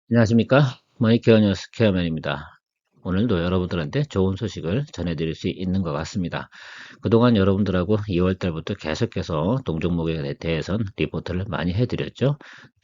안녕하십니까? 머니케어 뉴스 케어맨입니다. 오늘도 여러분들한테 좋은 소식을 전해드릴 수 있는 것 같습니다. 그동안 여러분들하고 2월 달부터 계속해서 동종목에 대해선 리포트를 많이 해드렸죠.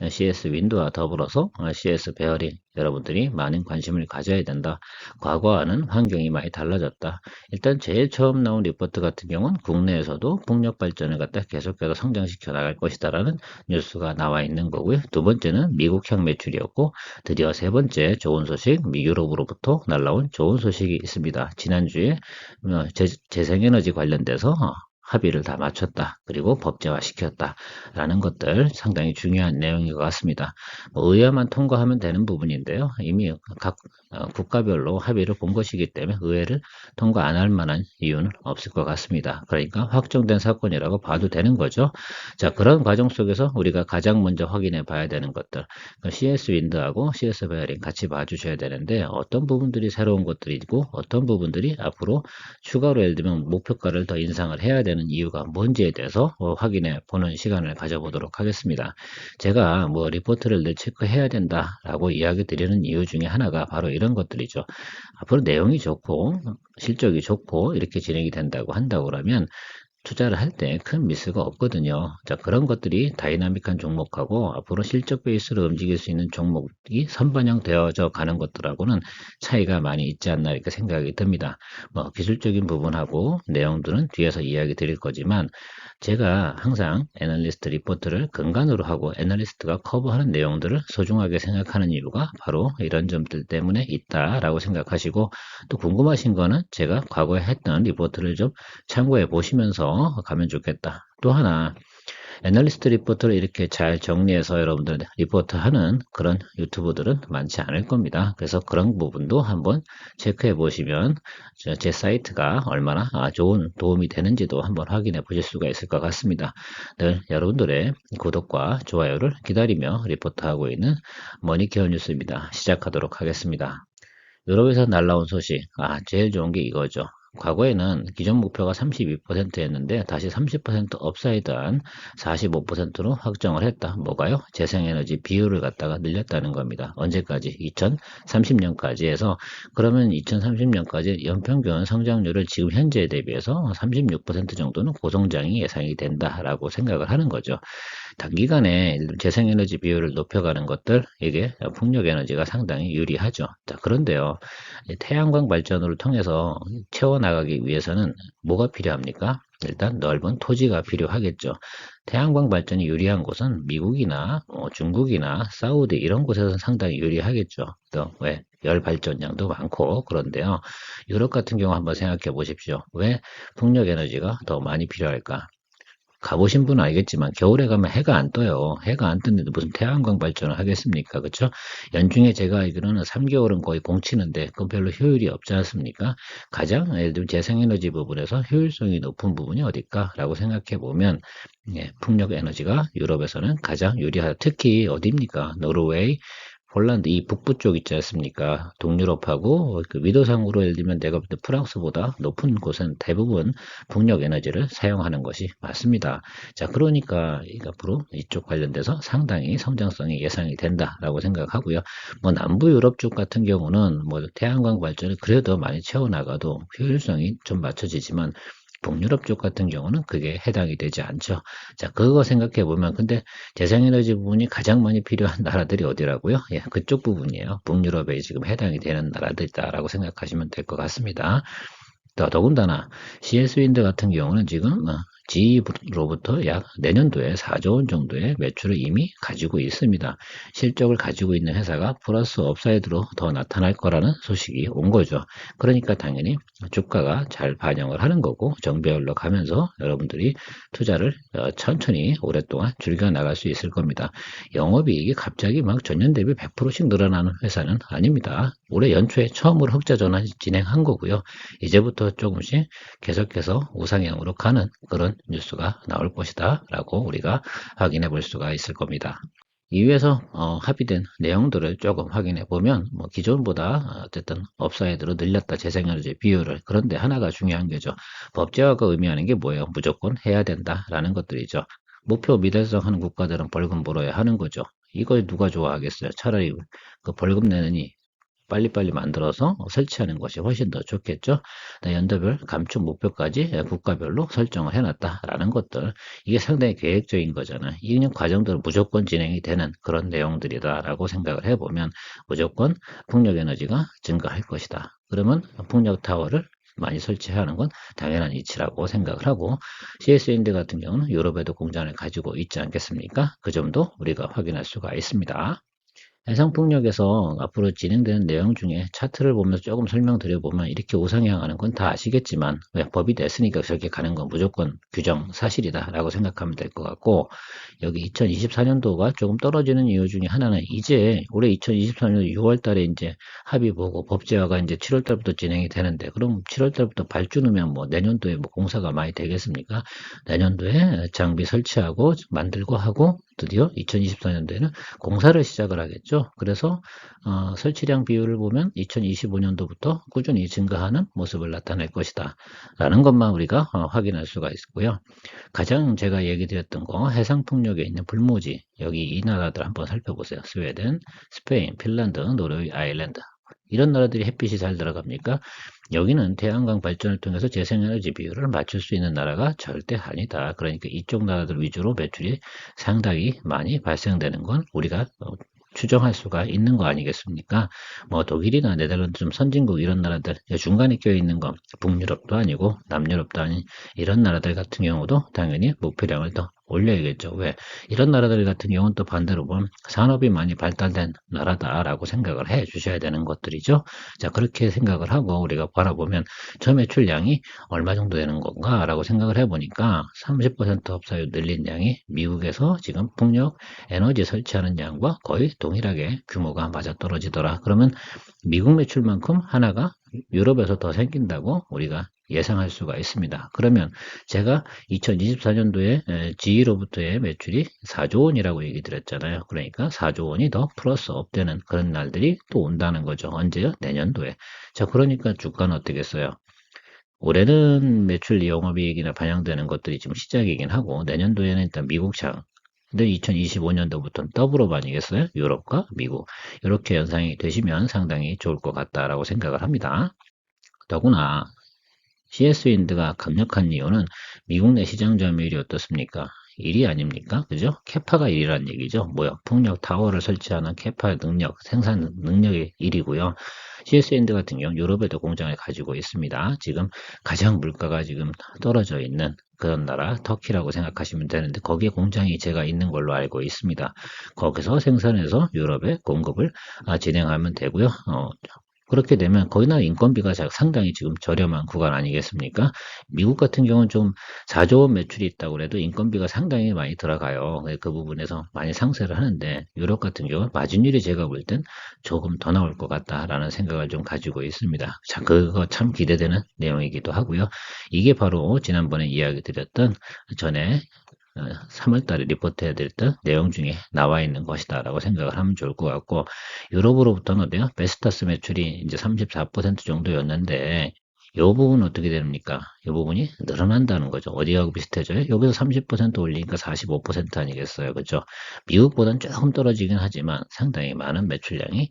CS 윈도와 더불어서 CS 베어링 여러분들이 많은 관심을 가져야 된다. 과거와는 환경이 많이 달라졌다. 일단 제일 처음 나온 리포트 같은 경우는 국내에서도 풍력 발전을 갖다 계속해서 성장시켜 나갈 것이다라는 뉴스가 나와 있는 거고요. 두 번째는 미국형 매출이었고 드디어 세 번째 좋은 소식, 미유럽으로부터 날라온 좋은 소식이 있습니다. 지난주에 재생에너지 관련돼서 합의를 다 마쳤다. 그리고 법제화시켰다. 라는 것들 상당히 중요한 내용인 것 같습니다. 의회만 통과하면 되는 부분인데요. 이미 각 국가별로 합의를 본 것이기 때문에 의회를 통과 안 할 만한 이유는 없을 것 같습니다. 그러니까 확정된 사건이라고 봐도 되는 거죠. 자, 그런 과정 속에서 우리가 가장 먼저 확인해 봐야 되는 것들. CS 윈드하고 CS 베어링 같이 봐주셔야 되는데 어떤 부분들이 새로운 것들이고 어떤 부분들이 앞으로 추가로 예를 들면 목표가를 더 인상을 해야 되는 이유가 뭔지에 대해서 확인해 보는 시간을 가져보도록 하겠습니다. 제가 뭐 리포트를 늘 체크해야 된다라고 이야기 드리는 이유 중에 하나가 바로 이런 것들이죠. 앞으로 내용이 좋고 실적이 좋고 이렇게 진행이 된다고 한다고 그러면 투자를 할 때 큰 미스가 없거든요. 자, 그런 것들이 다이나믹한 종목하고 앞으로 실적 베이스로 움직일 수 있는 종목이 선반영되어져 가는 것들하고는 차이가 많이 있지 않나 이렇게 생각이 듭니다. 뭐 기술적인 부분하고 내용들은 뒤에서 이야기 드릴 거지만 제가 항상 애널리스트 리포트를 근간으로 하고 애널리스트가 커버하는 내용들을 소중하게 생각하는 이유가 바로 이런 점들 때문에 있다라고 생각하시고 또 궁금하신 거는 제가 과거에 했던 리포트를 좀 참고해 보시면서 가면 좋겠다. 또 하나 애널리스트 리포트를 이렇게 잘 정리해서 여러분들 리포트 하는 그런 유튜브들은 많지 않을 겁니다. 그래서 그런 부분도 한번 체크해 보시면 제 사이트가 얼마나 좋은 도움이 되는지도 한번 확인해 보실 수가 있을 것 같습니다. 늘 여러분들의 구독과 좋아요를 기다리며 리포트하고 있는 머니케어 뉴스입니다. 시작하도록 하겠습니다. 유럽에서 날라온 소식, 제일 좋은 게 이거죠. 과거에는 기존 목표가 32%였는데 다시 30% 업사이드한 45%로 확정을 했다. 뭐가요? 재생에너지 비율을 갖다가 늘렸다는 겁니다. 언제까지? 2030년까지 해서 그러면 2030년까지 연평균 성장률을 지금 현재에 대비해서 36% 정도는 고성장이 예상이 된다라고 생각을 하는 거죠. 단기간에 재생에너지 비율을 높여가는 것들 이게 풍력에너지가 상당히 유리하죠. 자, 그런데요. 태양광 발전을 통해서 채워나가기 위해서는 뭐가 필요합니까? 일단 넓은 토지가 필요하겠죠. 태양광 발전이 유리한 곳은 미국이나 중국이나 사우디 이런 곳에서 상당히 유리하겠죠. 또 왜? 열 발전량도 많고 그런데요. 유럽 같은 경우 한번 생각해 보십시오. 왜 풍력 에너지가 더 많이 필요할까? 가보신 분은 알겠지만 겨울에 가면 해가 안 떠요. 해가 안 뜨는데 무슨 태양광 발전을 하겠습니까? 그렇죠? 연중에 제가 알기로는 3개월은 거의 공치는데 그건 별로 효율이 없지 않습니까? 가장 예를 들면 재생에너지 부분에서 효율성이 높은 부분이 어딜까라고 생각해 보면 풍력 에너지가 유럽에서는 가장 유리하다. 특히 어디입니까? 노르웨이, 폴란드 이 북부 쪽 있지 않습니까? 동유럽하고 그 위도상으로 예를 들면 내가 볼 때 프랑스보다 높은 곳은 대부분 풍력 에너지를 사용하는 것이 맞습니다. 자, 그러니까 앞으로 이쪽 관련돼서 상당히 성장성이 예상이 된다라고 생각하고요. 뭐 남부 유럽 쪽 같은 경우는 뭐 태양광 발전을 그래도 많이 채워나가도 효율성이 좀 맞춰지지만 북유럽 쪽 같은 경우는 그게 해당이 되지 않죠. 자, 그거 생각해 보면 근데 재생에너지 부분이 가장 많이 필요한 나라들이 어디라고요? 예, 그쪽 부분이에요. 북유럽에 지금 해당이 되는 나라들이다라고 생각하시면 될 것 같습니다. 더군다나 CS 윈드 같은 경우는 지금 GE로부터 약 내년도에 4조 원 정도의 매출을 이미 가지고 있습니다. 실적을 가지고 있는 회사가 플러스 업사이드로 더 나타날 거라는 소식이 온 거죠. 그러니까 당연히 주가가 잘 반영을 하는 거고 정배열로 가면서 여러분들이 투자를 천천히 오랫동안 즐겨 나갈 수 있을 겁니다. 영업이익이 갑자기 막 전년 대비 100%씩 늘어나는 회사는 아닙니다. 올해 연초에 처음으로 흑자 전환 진행한 거고요. 이제부터 조금씩 계속해서 우상향으로 가는 그런 뉴스가 나올 것이다 라고 우리가 확인해 볼 수가 있을 겁니다. 이위에서 합의된 내용들을 조금 확인해 보면 뭐 기존보다 어쨌든 업사이드로 늘렸다 재생에너지 비율을. 그런데 하나가 중요한 게죠. 법제화가 의미하는 게 뭐예요? 무조건 해야 된다라는 것들이죠. 목표 미달성하는 국가들은 벌금 물어야 하는 거죠. 이거 누가 좋아하겠어요? 차라리 그 벌금 내느니 빨리빨리 만들어서 설치하는 것이 훨씬 더 좋겠죠. 연도별 감축 목표까지 국가별로 설정을 해놨다라는 것들, 이게 상당히 계획적인 거잖아요. 이 과정들은 무조건 진행이 되는 그런 내용들이다라고 생각을 해보면 무조건 풍력 에너지가 증가할 것이다. 그러면 풍력 타워를 많이 설치하는 건 당연한 이치라고 생각을 하고, CS인드 같은 경우는 유럽에도 공장을 가지고 있지 않겠습니까? 그 점도 우리가 확인할 수가 있습니다. 해상풍력에서 앞으로 진행되는 내용 중에 차트를 보면서 조금 설명드려보면, 이렇게 우상향하는 건 다 아시겠지만 왜 법이 됐으니까 저렇게 가는 건 무조건 규정 사실이다 라고 생각하면 될 것 같고, 여기 2024년도가 조금 떨어지는 이유 중에 하나는 이제 올해 2024년 6월 달에 이제 합의 보고 법제화가 이제 7월 달부터 진행이 되는데, 그럼 7월 달부터 발주 넣으면 뭐 내년도에 뭐 공사가 많이 되겠습니까? 내년도에 장비 설치하고 만들고 하고 드디어 2024년도에는 공사를 시작을 하겠죠. 그래서 설치량 비율을 보면 2025년도부터 꾸준히 증가하는 모습을 나타낼 것이다 라는 것만 우리가 확인할 수가 있고요. 가장 제가 얘기 드렸던 거, 해상풍력에 있는 불모지, 여기 이 나라들 한번 살펴보세요. 스웨덴, 스페인, 핀란드, 노르웨이, 아일랜드. 이런 나라들이 햇빛이 잘 들어갑니까? 여기는 태양광 발전을 통해서 재생에너지 비율을 맞출 수 있는 나라가 절대 아니다. 그러니까 이쪽 나라들 위주로 매출이 상당히 많이 발생되는 건 우리가 추정할 수가 있는 거 아니겠습니까? 뭐 독일이나 네덜란드 좀 선진국 이런 나라들, 중간에 껴 있는 건 북유럽도 아니고 남유럽도 아닌 이런 나라들 같은 경우도 당연히 목표량을 더 올려야겠죠. 왜? 이런 나라들 같은 경우는 또 반대로 보면 산업이 많이 발달된 나라다라고 생각을 해 주셔야 되는 것들이죠. 자, 그렇게 생각을 하고 우리가 바라보면 저 매출량이 얼마 정도 되는 건가 라고 생각을 해보니까 30% 업사유 늘린 양이 미국에서 지금 풍력 에너지 설치하는 양과 거의 동일하게 규모가 맞아떨어지더라. 그러면 미국 매출만큼 하나가 유럽에서 더 생긴다고 우리가 예상할 수가 있습니다. 그러면 제가 2024년도에 GE로부터의 매출이 4조 원이라고 얘기 드렸잖아요. 그러니까 4조 원이 더 플러스 업되는 그런 날들이 또 온다는 거죠. 언제요? 내년도에. 자, 그러니까 주가는 어떻겠어요? 올해는 매출 영업이익이나 반영되는 것들이 지금 시작이긴 하고, 내년도에는 일단 미국 장, 근데 2025년도부터는 더블업 아니겠어요? 유럽과 미국. 이렇게 연상이 되시면 상당히 좋을 것 같다라고 생각을 합니다. 더구나 CS윈드가 강력한 이유는 미국 내 시장 점유율이 어떻습니까? 1위 아닙니까? 그죠? 캐파가 1위라는 얘기죠. 뭐요? 풍력 타워를 설치하는 캐파 능력, 생산 능력이 1위고요. CS윈드 같은 경우 유럽에도 공장을 가지고 있습니다. 지금 가장 물가가 지금 떨어져 있는 그런 나라 터키라고 생각하시면 되는데, 거기에 공장이 제가 있는 걸로 알고 있습니다. 거기서 생산해서 유럽에 공급을 진행하면 되고요. 그렇게 되면 거기나 인건비가 상당히 지금 저렴한 구간 아니겠습니까? 미국 같은 경우는 좀 4조 원 매출이 있다고 해도 인건비가 상당히 많이 들어가요. 그 부분에서 많이 상쇄를 하는데, 유럽 같은 경우 마진율이 제가 볼 땐 조금 더 나올 것 같다라는 생각을 좀 가지고 있습니다. 자, 그거 참 기대되는 내용이기도 하고요. 이게 바로 지난번에 이야기 드렸던 전에 3월 달에 리포트 해드렸던 내용 중에 나와 있는 것이다 라고 생각을 하면 좋을 것 같고, 유럽으로부터는 어때요? 베스타스 매출이 이제 34% 정도였는데, 이 부분은 어떻게 됩니까? 이 부분이 늘어난다는 거죠. 어디하고 비슷해져요? 여기서 30% 올리니까 45% 아니겠어요? 그죠? 미국보다는 조금 떨어지긴 하지만 상당히 많은 매출량이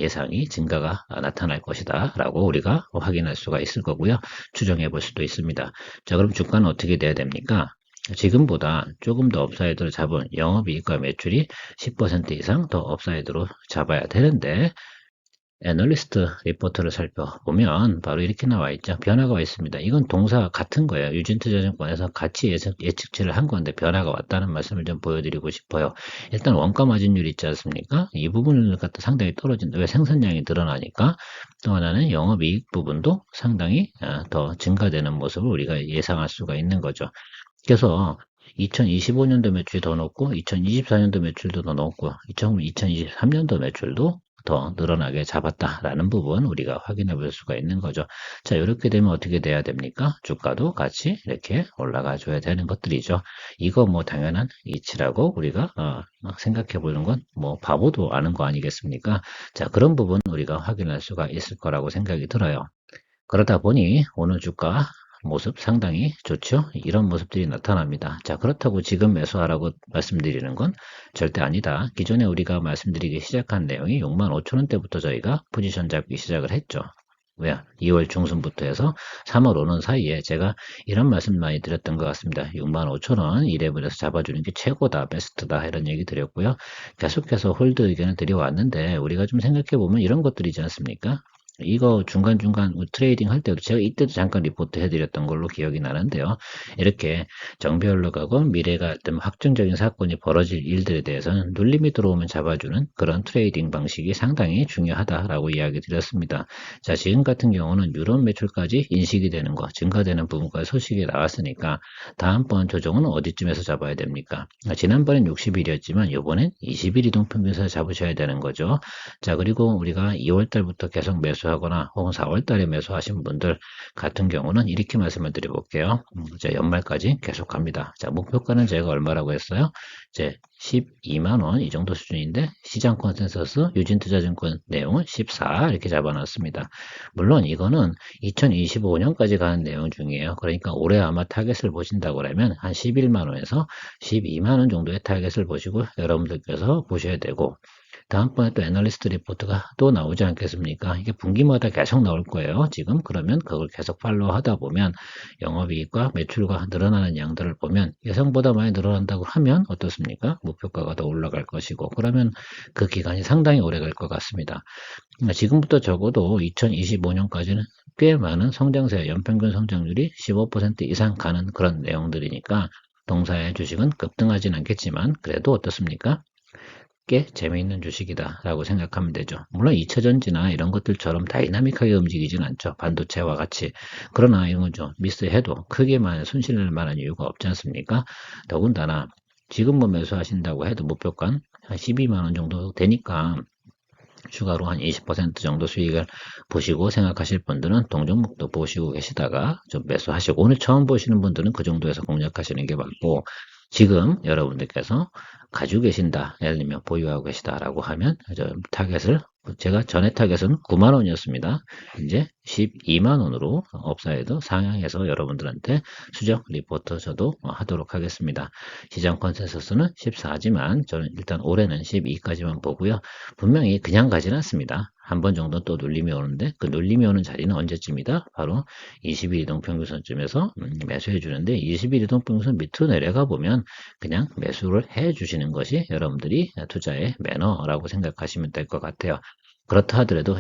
예상이 증가가 나타날 것이다 라고 우리가 확인할 수가 있을 거고요. 추정해 볼 수도 있습니다. 자, 그럼 주가는 어떻게 돼야 됩니까? 지금보다 조금 더 업사이드로 잡은 영업이익과 매출이 10% 이상 더 업사이드로 잡아야 되는데, 애널리스트 리포트를 살펴보면 바로 이렇게 나와 있죠. 변화가 와 있습니다. 이건 동사 같은 거예요. 유진투자증권에서 같이 예측치를 한 건데 변화가 왔다는 말씀을 좀 보여드리고 싶어요. 일단 원가 마진율 있지 않습니까? 이 부분을 갖다 상당히 떨어진다. 왜? 생산량이 늘어나니까. 또 하나는 영업이익 부분도 상당히 더 증가되는 모습을 우리가 예상할 수가 있는 거죠. 그래서 2025년도 매출이 더 높고 2024년도 매출도 더 높고 2023년도 매출도 더 늘어나게 잡았다라는 부분 우리가 확인해 볼 수가 있는 거죠. 자, 이렇게 되면 어떻게 돼야 됩니까? 주가도 같이 이렇게 올라가 줘야 되는 것들이죠. 이거 뭐 당연한 이치라고 우리가 생각해 보는 건 뭐 바보도 아는 거 아니겠습니까? 자, 그런 부분 우리가 확인할 수가 있을 거라고 생각이 들어요. 그러다 보니 오늘 주가 모습 상당히 좋죠. 이런 모습들이 나타납니다. 자, 그렇다고 지금 매수하라고 말씀드리는 건 절대 아니다. 기존에 우리가 말씀드리기 시작한 내용이 65,000원대부터 저희가 포지션 잡기 시작을 했죠. 왜? 2월 중순부터 해서 3월 오는 사이에 제가 이런 말씀 많이 드렸던 것 같습니다. 65,000원 이 레벨에서 잡아주는 게 최고다, 베스트다 이런 얘기 드렸고요. 계속해서 홀드 의견을 드려왔는데 우리가 좀 생각해보면 이런 것들이지 않습니까? 이거 중간중간 트레이딩 할 때도 제가 이때도 잠깐 리포트 해드렸던 걸로 기억이 나는데요. 이렇게 정배 올라가고 미래가 어떤 확정적인 사건이 벌어질 일들에 대해서는 눌림이 들어오면 잡아주는 그런 트레이딩 방식이 상당히 중요하다라고 이야기 드렸습니다. 자, 지금 같은 경우는 유럽 매출까지 인식이 되는 거, 증가되는 부분까지 소식이 나왔으니까 다음번 조정은 어디쯤에서 잡아야 됩니까? 지난번엔 60일이었지만 이번엔 20일 이동평균선을 잡으셔야 되는 거죠. 자, 그리고 우리가 2월달부터 계속 매수하거나 혹은 4월달에 매수하신 분들 같은 경우는 이렇게 말씀을 드려볼게요. 이제 연말까지 계속 갑니다. 자, 목표가는 제가 얼마라고 했어요? 이제 12만원 이 정도 수준인데 시장 컨센서스 유진투자증권 내용은 14 이렇게 잡아놨습니다. 물론 이거는 2025년까지 가는 내용 중이에요. 그러니까 올해 아마 타겟을 보신다고 그러면 한 11만원에서 12만원 정도의 타겟을 보시고 여러분들께서 보셔야 되고 다음번에 또 애널리스트 리포트가 또 나오지 않겠습니까? 이게 분기마다 계속 나올 거예요. 지금 그러면 그걸 계속 팔로우 하다 보면 영업이익과 매출과 늘어나는 양들을 보면 예상보다 많이 늘어난다고 하면 어떻습니까? 목표가가 더 올라갈 것이고 그러면 그 기간이 상당히 오래 갈 것 같습니다. 지금부터 적어도 2025년까지는 꽤 많은 성장세, 연평균 성장률이 15% 이상 가는 그런 내용들이니까 동사의 주식은 급등하진 않겠지만 그래도 어떻습니까? 꽤 재미있는 주식이다 라고 생각하면 되죠. 물론 2차전지나 이런 것들처럼 다이나믹하게 움직이진 않죠. 반도체와 같이. 그러나 이건 좀 미스해도 크게만 손실을 만한 이유가 없지 않습니까? 더군다나 지금 뭐 매수하신다고 해도 목표가는 한 12만원 정도 되니까 추가로 한 20% 정도 수익을 보시고 생각하실 분들은 동종목도 보시고 계시다가 좀 매수하시고 오늘 처음 보시는 분들은 그 정도에서 공략하시는 게 맞고 지금 여러분들께서 가지고 계신다 예를 들면 보유하고 계시다라고 하면 타겟을 제가 전에 타겟은 9만 원이었습니다. 이제 12만 원으로 업사이드 상향해서 여러분들한테 수정 리포트 저도 하도록 하겠습니다. 시장 컨센서스는 14지만 저는 일단 올해는 12까지만 보고요. 분명히 그냥 가지는 않습니다. 한 번 정도 또 눌림이 오는데 그 눌림이 오는 자리는 언제쯤이다? 바로 20일 이동평균선쯤에서 매수해 주는데 20일 이동평균선 밑으로 내려가 보면 그냥 매수를 해 주시는 것이 여러분들이 투자의 매너라고 생각하시면 될 것 같아요. 그렇다 하더라도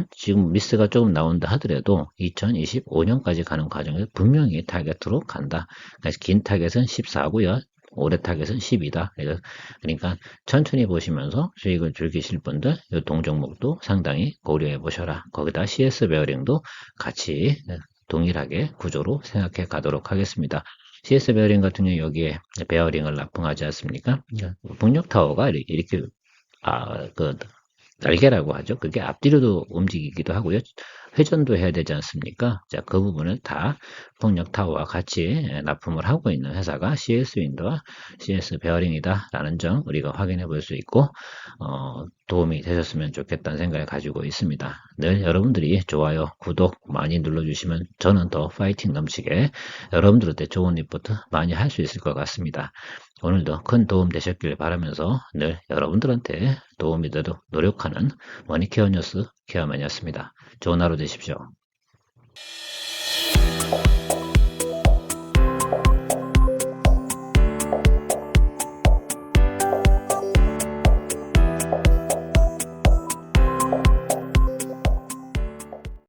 지금 미스가 조금 나온다 하더라도 2025년까지 가는 과정에서 분명히 타겟으로 간다. 그래서 긴 타겟은 14고요. 올해 타겟은 10이다. 그러니까 천천히 보시면서 수익을 즐기실 분들 이 동종목도 상당히 고려해 보셔라. 거기다 CS 베어링도 같이 동일하게 구조로 생각해 가도록 하겠습니다. CS 베어링 같은 경우 여기에 베어링을 납품하지 않습니까? 북녘타워가 이렇게 날개라고 하죠. 그게 앞뒤로도 움직이기도 하고요. 회전도 해야 되지 않습니까? 자, 그 부분을 다 폭력타워와 같이 납품을 하고 있는 회사가 CS윈드와 CS 베어링이다 라는 점 우리가 확인해 볼 수 있고 도움이 되셨으면 좋겠다는 생각을 가지고 있습니다. 늘 여러분들이 좋아요, 구독 많이 눌러주시면 저는 더 파이팅 넘치게 여러분들한테 좋은 리포트 많이 할 수 있을 것 같습니다. 오늘도 큰 도움 되셨길 바라면서 늘 여러분들한테 도움이 되도록 노력하는 머니케어 뉴스 케어맨이었습니다. 좋은 하루 되십시오.